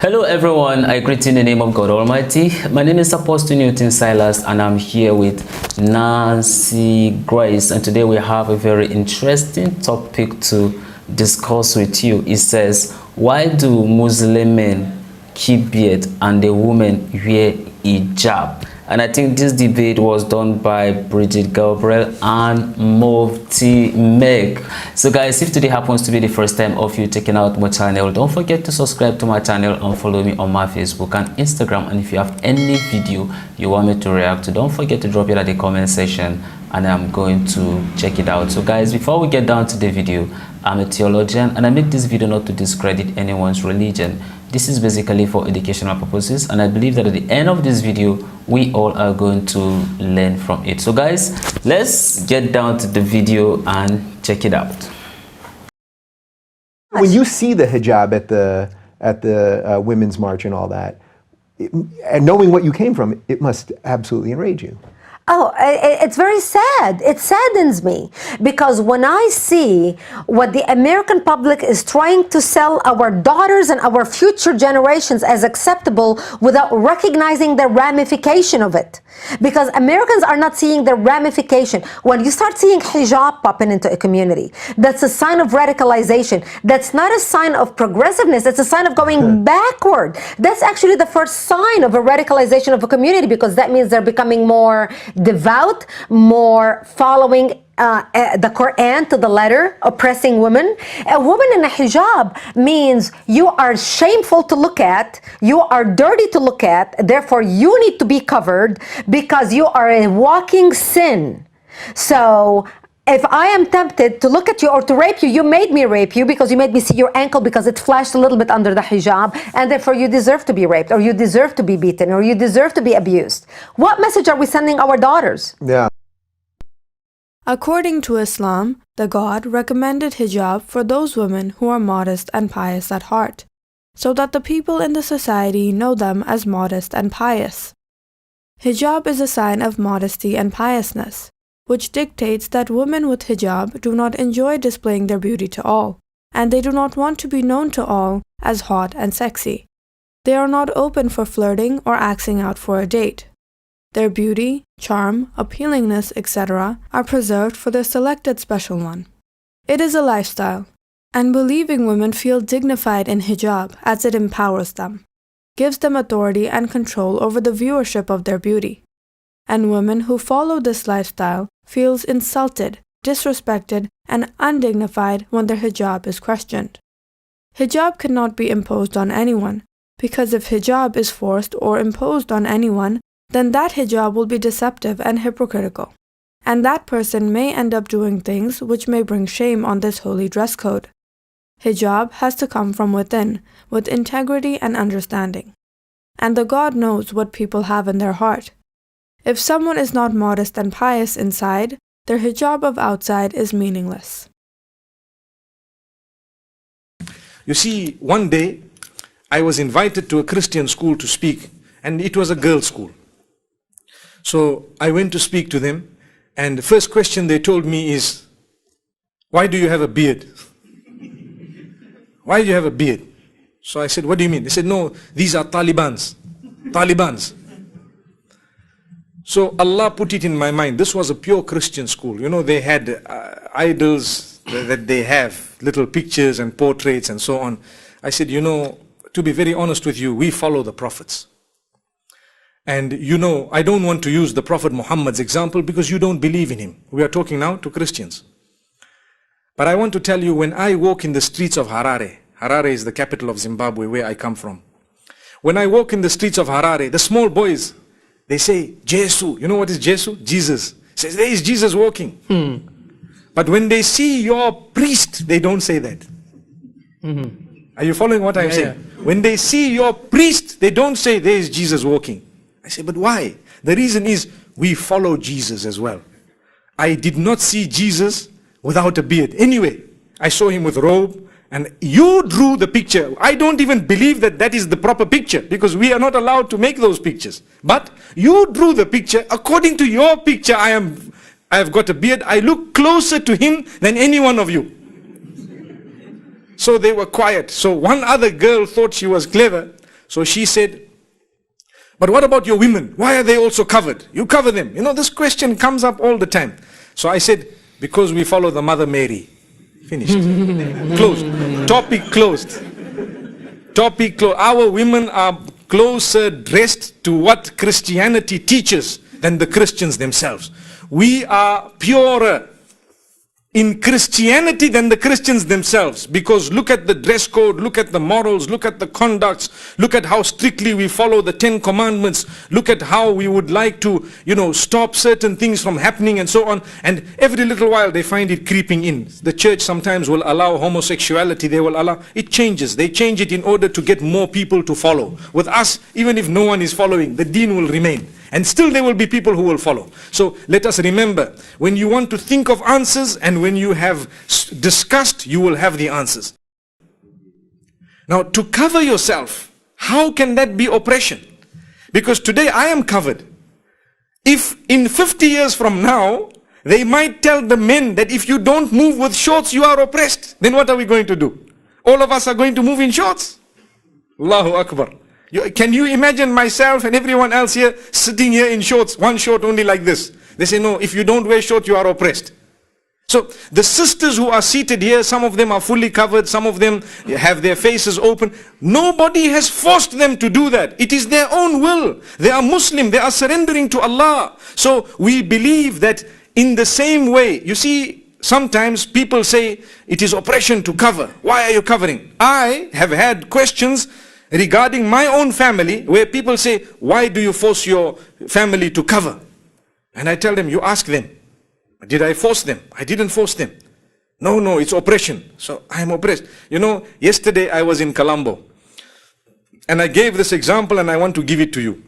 Hello everyone, I greet you in the name of God Almighty. My name is Apostle Newton Silas and I'm here with Nancy Grace, and today we have a very interesting topic to discuss with you. It says, why do Muslim men keep beard and the women wear hijab? And I think this debate was done by Bridget Gabriel and Mufti Menk. So guys, if today happens to be the first time of you checking out my channel, don't forget to subscribe to my channel and follow me on my Facebook and Instagram. And if you have any video you want me to react to, don't forget to drop it at the comment section and I'm going to check it out. So guys, before we get down to the video, I'm a theologian and I make this video not to discredit anyone's religion. This is basically for educational purposes, and I believe that at the end of this video we all are going to learn from it. So guys, let's get down to the video and check it out. When you see the hijab at the Women's March and all that, and knowing what you came from, it must absolutely enrage you. Oh, it's very sad. It saddens me because when I see what the American public is trying to sell our daughters and our future generations as acceptable without recognizing the ramification of it. Because Americans are not seeing the ramification. When you start seeing hijab popping into a community, that's a sign of radicalization. That's not a sign of progressiveness. It's a sign of going backward. That's actually the first sign of a radicalization of a community, because that means they're becoming more devout, more following the Quran to the letter, oppressing women. A woman in a hijab means you are shameful to look at, you are dirty to look at, therefore you need to be covered because you are a walking sin. So if I am tempted to look at you or to rape you, you made me rape you because you made me see your ankle because it flashed a little bit under the hijab, and therefore you deserve to be raped, or you deserve to be beaten, or you deserve to be abused. What message are we sending our daughters? Yeah. According to Islam, the God recommended hijab for those women who are modest and pious at heart, so that the people in the society know them as modest and pious. Hijab is a sign of modesty and piousness, which dictates that women with hijab do not enjoy displaying their beauty to all, and they do not want to be known to all as hot and sexy. They are not open for flirting or asking out for a date. Their beauty, charm, appealingness, etc. are preserved for their selected special one. It is a lifestyle, and believing women feel dignified in hijab as it empowers them, gives them authority and control over the viewership of their beauty. And women who follow this lifestyle feels insulted, disrespected, and undignified when their hijab is questioned. Hijab cannot be imposed on anyone, because if hijab is forced or imposed on anyone, then that hijab will be deceptive and hypocritical, and that person may end up doing things which may bring shame on this holy dress code. Hijab has to come from within, with integrity and understanding. And the God knows what people have in their heart. If someone is not modest and pious inside, their hijab of outside is meaningless. You see, one day I was invited to a Christian school to speak, and it was a girls' school. So I went to speak to them, and the first question they told me is, why do you have a beard? Why do you have a beard? So I said, what do you mean? They said, no, these are Talibans. So Allah put it in my mind. This was a pure Christian school. You know, they had idols that they have, little pictures and portraits and so on. I said, you know, to be very honest with you, we follow the prophets. And you know, I don't want to use the Prophet Muhammad's example because you don't believe in him. We are talking now to Christians. But I want to tell you, when I walk in the streets of Harare, Harare is the capital of Zimbabwe, where I come from. When I walk in the streets of Harare, the small boys, they say, Jesu. You know what is Jesu? Jesus. Says, there is Jesus walking. But when they see your priest, they don't say that. Are you following what I'm saying? Yeah. When they see your priest, they don't say, there is Jesus walking. I say, but why? The reason is, we follow Jesus as well. I did not see Jesus without a beard. Anyway, I saw him with robe, and you drew the picture. I don't even believe that that is the proper picture, because we are not allowed to make those pictures. But you drew the picture. According to your picture, I have got a beard. I look closer to him than any one of you. So they were quiet. So one other girl thought she was clever. So she said, but what about your women? Why are they also covered? You cover them. You know, this question comes up all the time. So I said, because we follow the Mother Mary. Finished. Closed. Topic closed. Topic closed. Our women are closer dressed to what Christianity teaches than the Christians themselves. We are purer in Christianity than the Christians themselves, because look at the dress code, look at the morals, look at the conducts, look at how strictly we follow the 10 commandments, look at how we would like to, stop certain things from happening and so on. And every little while they find it creeping in. The church sometimes will allow homosexuality, they will allow, it changes. They change it in order to get more people to follow. With us, even if no one is following, the deen will remain. And still there will be people who will follow. So let us remember, when you want to think of answers and when you have discussed, you will have the answers. Now, to cover yourself, how can that be oppression? Because today I am covered. If in 50 years from now, they might tell the men that if you don't move with shorts, you are oppressed, then what are we going to do? All of us are going to move in shorts. Allahu Akbar. Can you imagine myself and everyone else here sitting here in shorts, one short only like this? They say, no, if you don't wear shorts, you are oppressed. So the sisters who are seated here, some of them are fully covered, some of them have their faces open. Nobody has forced them to do that. It is their own will. They are Muslim, they are surrendering to Allah. So we believe that in the same way, you see, sometimes people say it is oppression to cover. Why are you covering? I have had questions regarding my own family where people say, why do you force your family to cover? And I tell them, you ask them. Did I force them? I didn't force them. No, it's oppression. So I am oppressed. Yesterday I was in Colombo and I gave this example and I want to give it to you.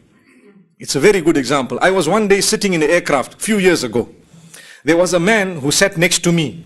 It's a very good example. I was one day sitting in an aircraft a few years ago. There was a man who sat next to me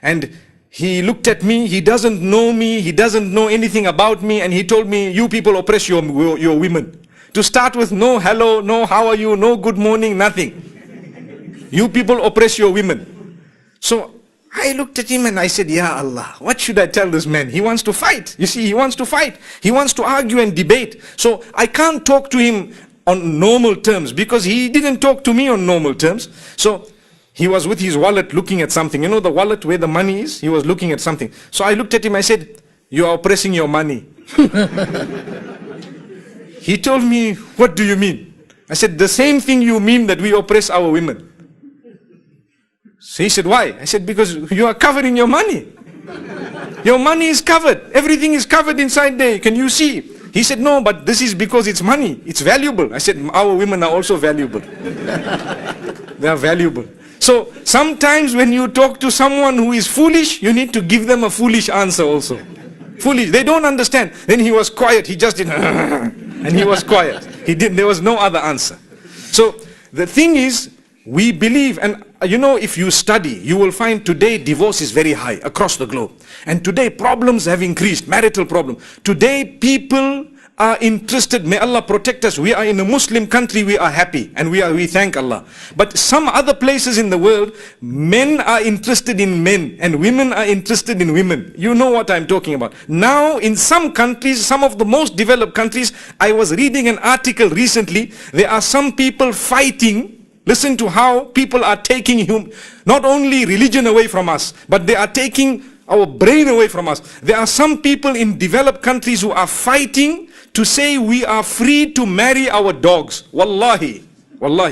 and he looked at me, he doesn't know me, he doesn't know anything about me, and he told me, you people oppress your women. To start with, no hello, no how are you, no good morning, nothing. You people oppress your women. So I looked at him and I said, Ya Allah, what should I tell this man? He wants to fight. You see, he wants to fight. He wants to argue and debate. So I can't talk to him on normal terms because he didn't talk to me on normal terms. So he was with his wallet looking at something. You know the wallet where the money is? He was looking at something. So I looked at him, I said, you are oppressing your money. He told me, what do you mean? I said, the same thing you mean that we oppress our women. So he said, why? I said, because you are covering your money. Your money is covered. Everything is covered inside there. Can you see? He said, no, but this is because it's money. It's valuable. I said, our women are also valuable. They are valuable. So sometimes when you talk to someone who is foolish, you need to give them a foolish answer also. Foolish. They don't understand. Then he was quiet. He just did and he was quiet. There was no other answer. So the thing is, we believe, and if you study, you will find today divorce is very high across the globe. And today problems have increased, marital problem. Today people are interested, may Allah protect us. We are in a Muslim country, we are happy and we thank Allah. But some other places in the world, men are interested in men and women are interested in women. You know what I'm talking about. Now in some countries, some of the most developed countries, I was reading an article recently, there are some people fighting. Listen to how people are taking not only religion away from us, but they are taking our brain away from us. There are some people in developed countries who are fighting to say we are free to marry our dogs. Wallahi.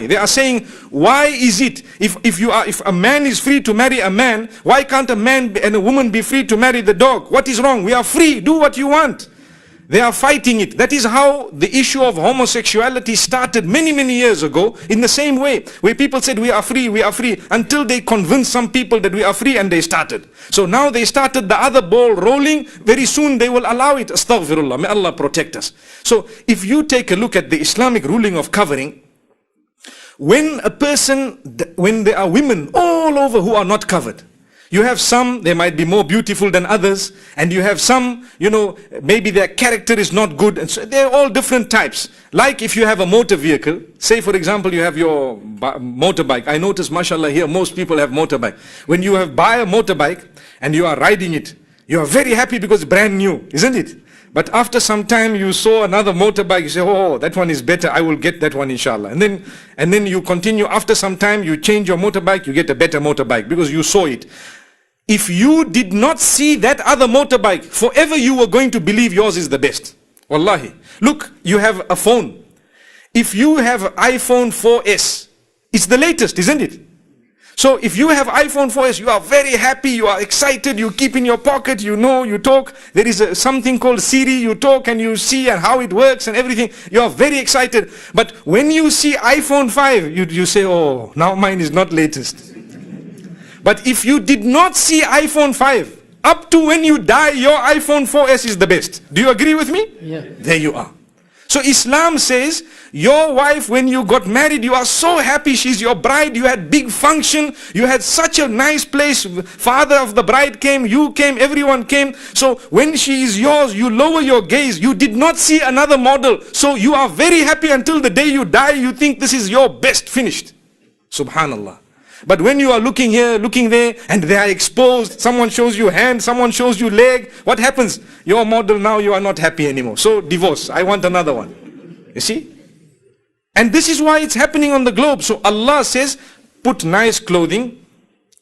They are saying, why is it, if a man is free to marry a man, why can't a man and a woman be free to marry the dog? What is wrong? We are free, do what you want. They are fighting it. That is how the issue of homosexuality started many years ago, in the same way, where people said we are free, until they convinced some people that we are free and they started. So now they started the other ball rolling, very soon they will allow it. Astaghfirullah, may Allah protect us. So if you take a look at the Islamic ruling of covering, when there are women all over who are not covered, you have some, they might be more beautiful than others, and you have some, maybe their character is not good, and so they're all different types. Like if you have a motor vehicle, say for example you have your motorbike. I notice, mashallah, here most people have motorbike. When you buy a motorbike and you are riding it, you are very happy because it's brand new, isn't it? But after some time you saw another motorbike, you say, oh, that one is better, I will get that one inshallah. And then you continue, after some time you change your motorbike, you get a better motorbike because you saw it. If you did not see that other motorbike, forever you were going to believe yours is the best. Wallahi. Look, you have a phone. If you have iPhone 4S, it's the latest, isn't it? So if you have iPhone 4S, you are very happy, you are excited, you keep in your pocket, you know, you talk. There is something called Siri, you talk and you see and how it works and everything. You are very excited. But when you see iPhone 5, you say, oh, now mine is not latest. But if you did not see iPhone 5, up to when you die, your iPhone 4S is the best. Do you agree with me? Yeah. There you are. So Islam says, your wife, when you got married, you are so happy, she's your bride, you had big function, you had such a nice place, father of the bride came, you came, everyone came. So when she is yours, you lower your gaze, you did not see another model. So you are very happy until the day you die, you think this is your best, finished. Subhanallah. But when you are looking here, looking there, and they are exposed, someone shows you hand, someone shows you leg, what happens? Your model now, you are not happy anymore. So divorce, I want another one. You see? And this is why it's happening on the globe. So Allah says, put nice clothing,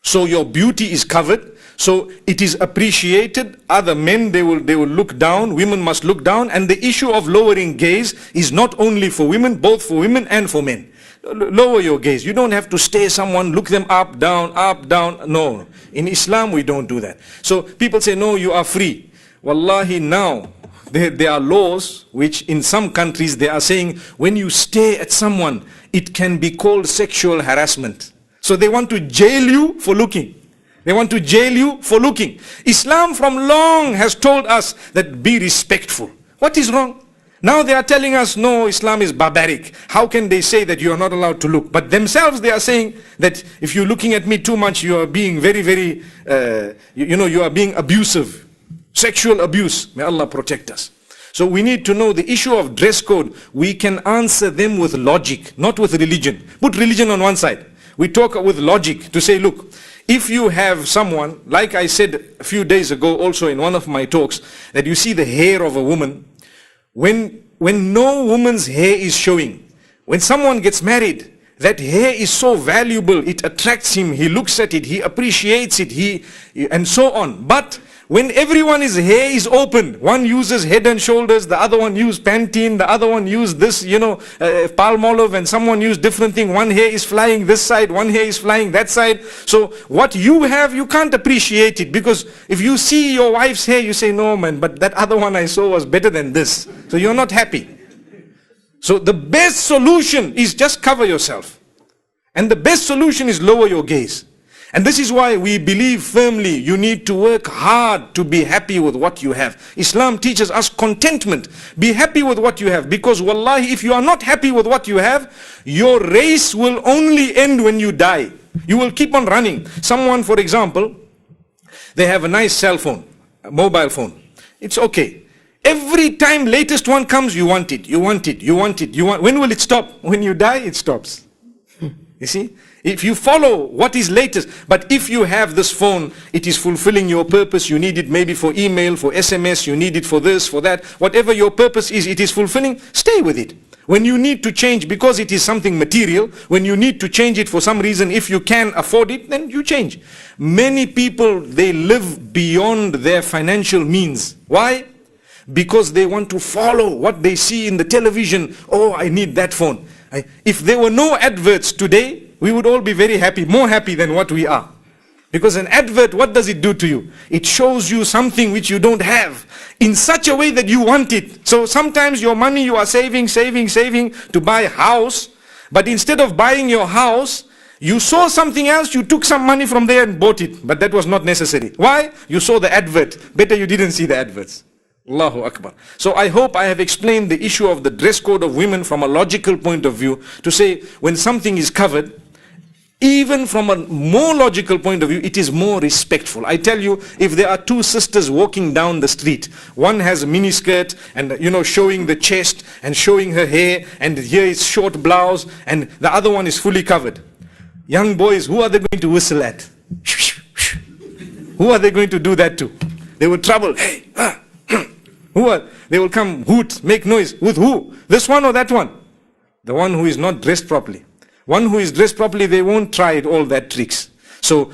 so your beauty is covered, so it is appreciated. Other men, they will look down, women must look down, and the issue of lowering gaze is not only for women, both for women and for men. Lower your gaze. You don't have to stare someone, look them up, down, up, down. No. In Islam, we don't do that. So people say, no, you are free. Wallahi, now, there are laws which in some countries they are saying, when you stare at someone, it can be called sexual harassment. So they want to jail you for looking. They want to jail you for looking. Islam from long has told us that be respectful. What is wrong? Now they are telling us, no, Islam is barbaric. How can they say that you are not allowed to look? But themselves they are saying that if you're looking at me too much, you are being very, very, you are being abusive. Sexual abuse. May Allah protect us. So we need to know the issue of dress code. We can answer them with logic, not with religion. Put religion on one side. We talk with logic to say, look, if you have someone, like I said a few days ago also in one of my talks, that you see the hair of a woman, when no woman's hair is showing, when someone gets married, that hair is so valuable, it attracts him, he looks at it, he appreciates it, and so on. But when everyone's hair is open, one uses Head and Shoulders, the other one uses Pantene, the other one uses this, Palmolive, and someone uses different thing. One hair is flying this side, one hair is flying that side. So what you have, you can't appreciate it, because if you see your wife's hair, you say, no man, but that other one I saw was better than this. So you're not happy. So the best solution is just cover yourself. And the best solution is lower your gaze. And this is why we believe firmly you need to work hard to be happy with what you have. Islam teaches us contentment. Be happy with what you have, because wallahi, if you are not happy with what you have, your race will only end when you die. You will keep on running. Someone, for example, they have a nice cell phone, a mobile phone. It's okay. Every time latest one comes, you want it, you want it, you want it, you want. When will it stop? When you die, it stops. You see? If you follow what is latest, but if you have this phone, it is fulfilling your purpose, you need it maybe for email, for SMS, you need it for this, for that, whatever your purpose is, it is fulfilling, stay with it. When you need to change because it is something material, when you need to change it for some reason, if you can afford it, then you change. Many people, they live beyond their financial means. Why? Because they want to follow what they see in the television. Oh, I need that phone. If there were no adverts today, we would all be very happy, more happy than what we are. Because an advert, what does it do to you? It shows you something which you don't have in such a way that you want it. So sometimes your money you are saving to buy a house, but instead of buying your house, you saw something else, you took some money from there and bought it, but that was not necessary. Why? You saw the advert. Better you didn't see the adverts. Allahu Akbar. So I hope I have explained the issue of the dress code of women from a logical point of view, to say when something is covered, even from a more logical point of view, it is more respectful. I tell you, if there are two sisters walking down the street, one has a mini skirt and showing the chest and showing her hair, and here is short blouse, and the other one is fully covered. Young boys, who are they going to whistle at? Who are they going to do that to? They will trouble. Hey, Who are? They will come, hoot, make noise. With who? This one or that one? The one who is not dressed properly. One who is dressed properly, they won't try all that tricks. So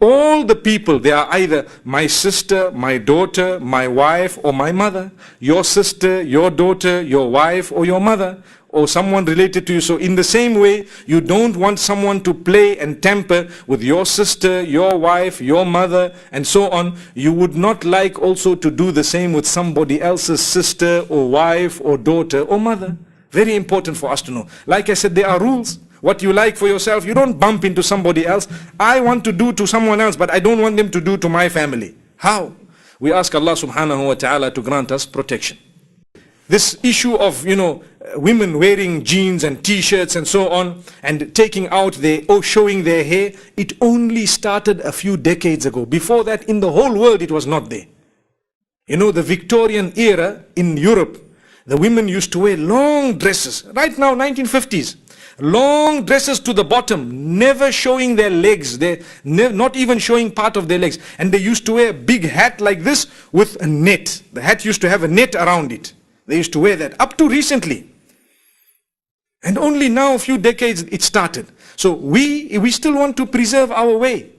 all the people, they are either my sister, my daughter, my wife, or my mother. Your sister, your daughter, your wife, or your mother, or someone related to you. So in the same way, you don't want someone to play and tamper with your sister, your wife, your mother, and so on. You would not like also to do the same with somebody else's sister, or wife, or daughter, or mother. Very important for us to know. Like I said, there are rules. What you like for yourself, you don't bump into somebody else. I want to do to someone else, but I don't want them to do to my family. How? We ask Allah subhanahu wa ta'ala to grant us protection. This issue of, women wearing jeans and t-shirts and so on, and taking out showing their hair, it only started a few decades ago. Before that, in the whole world, it was not there. The Victorian era in Europe, the women used to wear long dresses. Right now, 1950s. Long dresses to the bottom, never showing their legs, not even showing part of their legs. And they used to wear a big hat like this with a net. The hat used to have a net around it. They used to wear that up to recently. And only now, a few decades, it started. So we still want to preserve our way.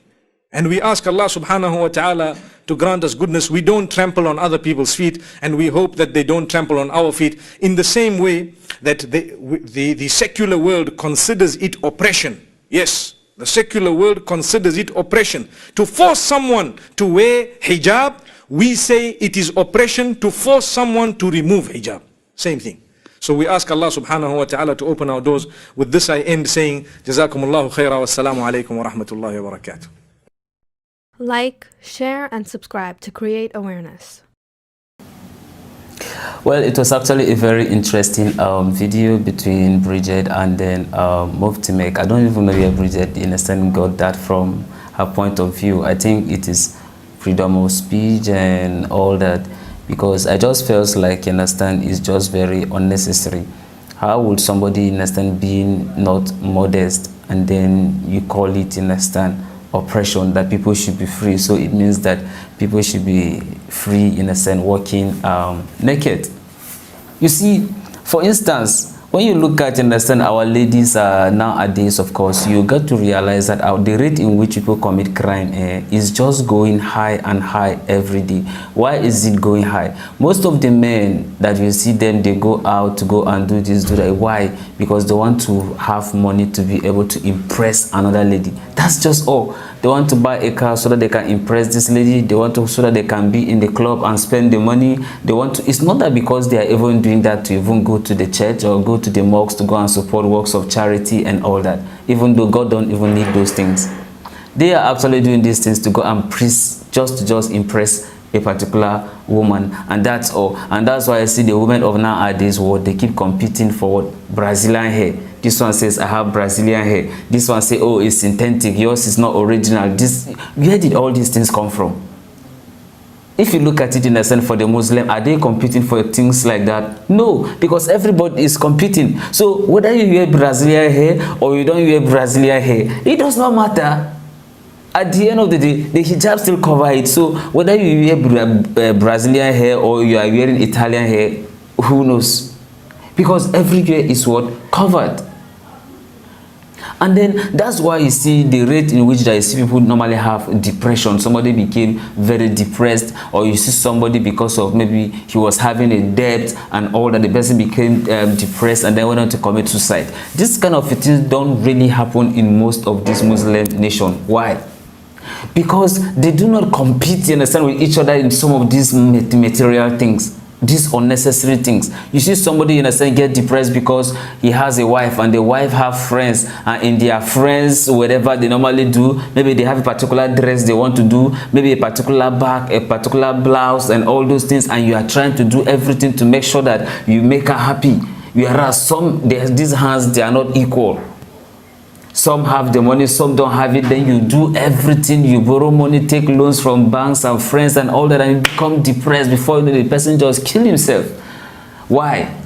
And we ask Allah subhanahu wa ta'ala to grant us goodness. We don't trample on other people's feet, and we hope that they don't trample on our feet. In the same way that the secular world considers it oppression. Yes, the secular world considers it oppression. To force someone to wear hijab, we say it is oppression to force someone to remove hijab. Same thing. So we ask Allah subhanahu wa ta'ala to open our doors. With this I end saying, Jazakumullahu khaira wa assalamu alaikum wa rahmatullahi wa barakatuh. Like, share, and subscribe to create awareness. Well, it was actually a very interesting video between Bridget and then Mufti Menk. I don't even know where Bridget got that from her point of view. I think it is freedom of speech and all that, because I just felt like, it's just very unnecessary. How would somebody, being not modest, and then you call it, oppression, that people should be free? So it means that people should be free, walking naked. You see, for instance, when you look at, our ladies nowadays, of course, you got to realize that the rate in which people commit crime is just going high and high every day. Why is it going high? Most of the men that you see them, they go out to go and do this, do that. Why? Because they want to have money to be able to impress another lady. That's just all. They want to buy a car so that they can impress this lady. They want to, so that they can be in the club and spend the money. They want to. It's not that because they are even doing that to even go to the church or go to the mosque to go and support works of charity and all that. Even though God don't even need those things. They are actually doing these things to go and just impress a particular woman, and that's all. And that's why I see the women of nowadays, they keep competing for Brazilian hair. This one says, I have Brazilian hair. This one says, oh, it's synthetic. Yours is not original. Where did all these things come from? If you look at it in a sense, for the Muslim, are they competing for things like that? No, because everybody is competing. So whether you wear Brazilian hair or you don't wear Brazilian hair, it does not matter. At the end of the day, the hijab still cover it. So whether you wear Brazilian hair or you are wearing Italian hair, who knows? Because everywhere is what? Covered. And then that's why you see the rate in which I see people normally have depression. Somebody became very depressed, or you see somebody because of maybe he was having a debt and all that, the person became depressed and then went on to commit suicide. This kind of things don't really happen in most of these Muslim nations. Why? Because they do not compete, with each other in some of these material things. These unnecessary things. You see somebody get depressed because he has a wife, and the wife have friends, and in their friends, whatever they normally do, maybe they have a particular dress they want to do, maybe a particular bag, a particular blouse, and all those things, and you are trying to do everything to make sure that you make her happy. Whereas these hands, they are not equal. Some have the money, some don't have it. Then you do everything, you borrow money, take loans from banks and friends and all that, and you become depressed. Before you know, the person just kill himself. Why?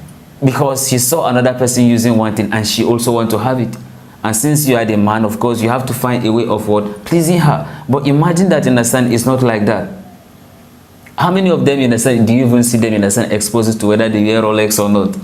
Because he saw another person using one thing and she also want to have it. And since you are the man, of course, you have to find a way of what? Pleasing her. But imagine that, it's not like that. How many of them, in a sense, do you even see them, in a sense, exposed to whether they wear Rolex or not?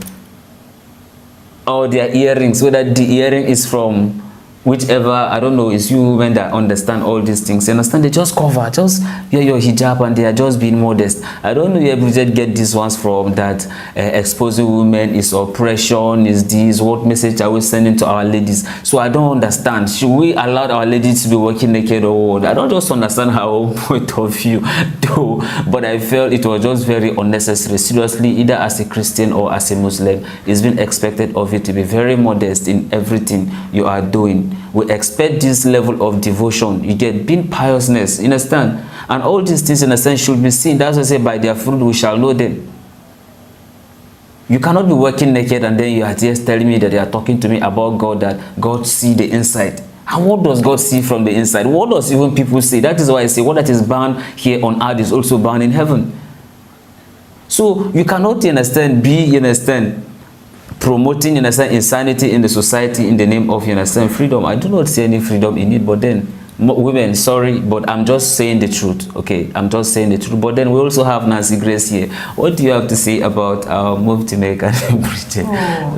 Or their earrings, whether the earring is from whichever, I don't know, it's you women that understand all these things. You understand? They just cover, just wear your hijab, and they are just being modest. I don't know where Bridget get these ones from, that exposing women is oppression, is this, what message are we sending to our ladies? So I don't understand. Should we allow our ladies to be walking naked or what? I don't just understand her own point of view, though, but I felt it was just very unnecessary. Seriously, either as a Christian or as a Muslim, it's been expected of you to be very modest in everything you are doing. We expect this level of devotion. You get being piousness, you understand? And all these things, in a sense, should be seen. That's why I say, by their fruit we shall know them. You cannot be working naked and then you are just telling me that they are talking to me about God, that God see the inside. And what does God see from the inside? What does even people say? That is why I say what that is bound here on earth is also bound in heaven. So you cannot, you understand, you understand, promoting, you understand, insanity in the society in the name of, you understand, freedom. I do not see any freedom in it, but then women, sorry, but I'm just saying the truth. Okay, I'm just saying the truth. But then we also have Nancy Grace here. What do you have to say about Mufti Menk and Bridget?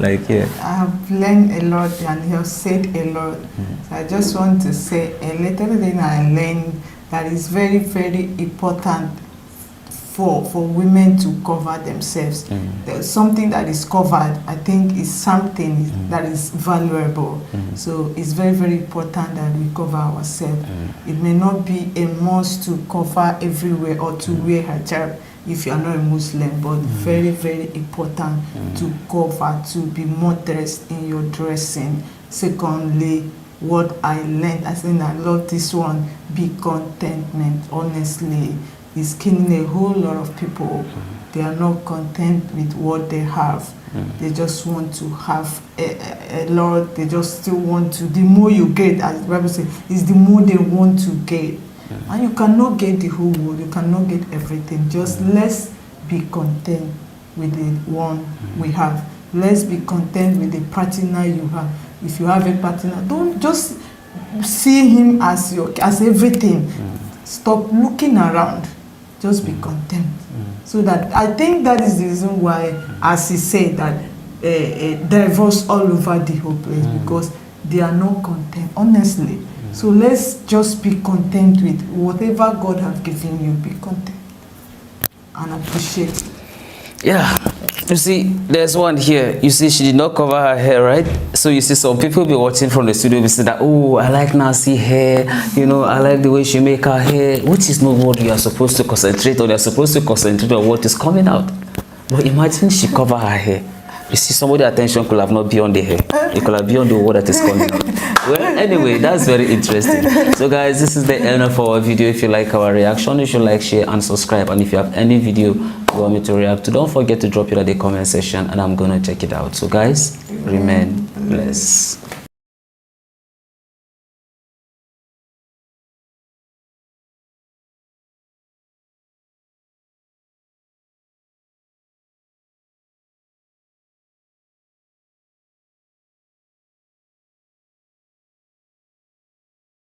Like, yeah, I have learned a lot and he has said a lot. So I just want to say a little thing I learned that is very, very important for women to cover themselves. There's something that is covered, I think, is something that is valuable. So it's very, very important that we cover ourselves. It may not be a must to cover everywhere or to wear hijab if you are not a Muslim, but very, very important to cover, to be modest in your dressing. Secondly, what I learned, I think I love this one, be contentment. Honestly, is killing a whole lot of people. They are not content with what they have. They just want to have a lot. They just still want to. The more you get, as the Bible says, is the more they want to get. And you cannot get the whole world. You cannot get everything. Just let's be content with the one we have. Let's be content with the partner you have. If you have a partner, don't just see him as everything. Stop looking around. Just be content. So that I think that is the reason why, as he said, that divorce all over the whole place, because they are not content, honestly. So let's just be content with whatever God has given you. Be content and appreciate it. yeah. You see, there's one here. You see, she did not cover her hair, right? So you see, some people be watching from the studio, we say that, oh, I like Nancy hair, you know, I like the way she make her hair, which is not what you are supposed to concentrate on. You're supposed to concentrate on what is coming out. But imagine she cover her hair. You see, somebody's attention could have not been on the hair. It could have been on the word that is coming out. Well, anyway, that's very interesting. So guys, this is the end of our video. If you like our reaction, you should like, share and subscribe. And if you have any video you want me to react to, don't forget to drop it at the comment section and I'm gonna check it out. So guys, remain blessed.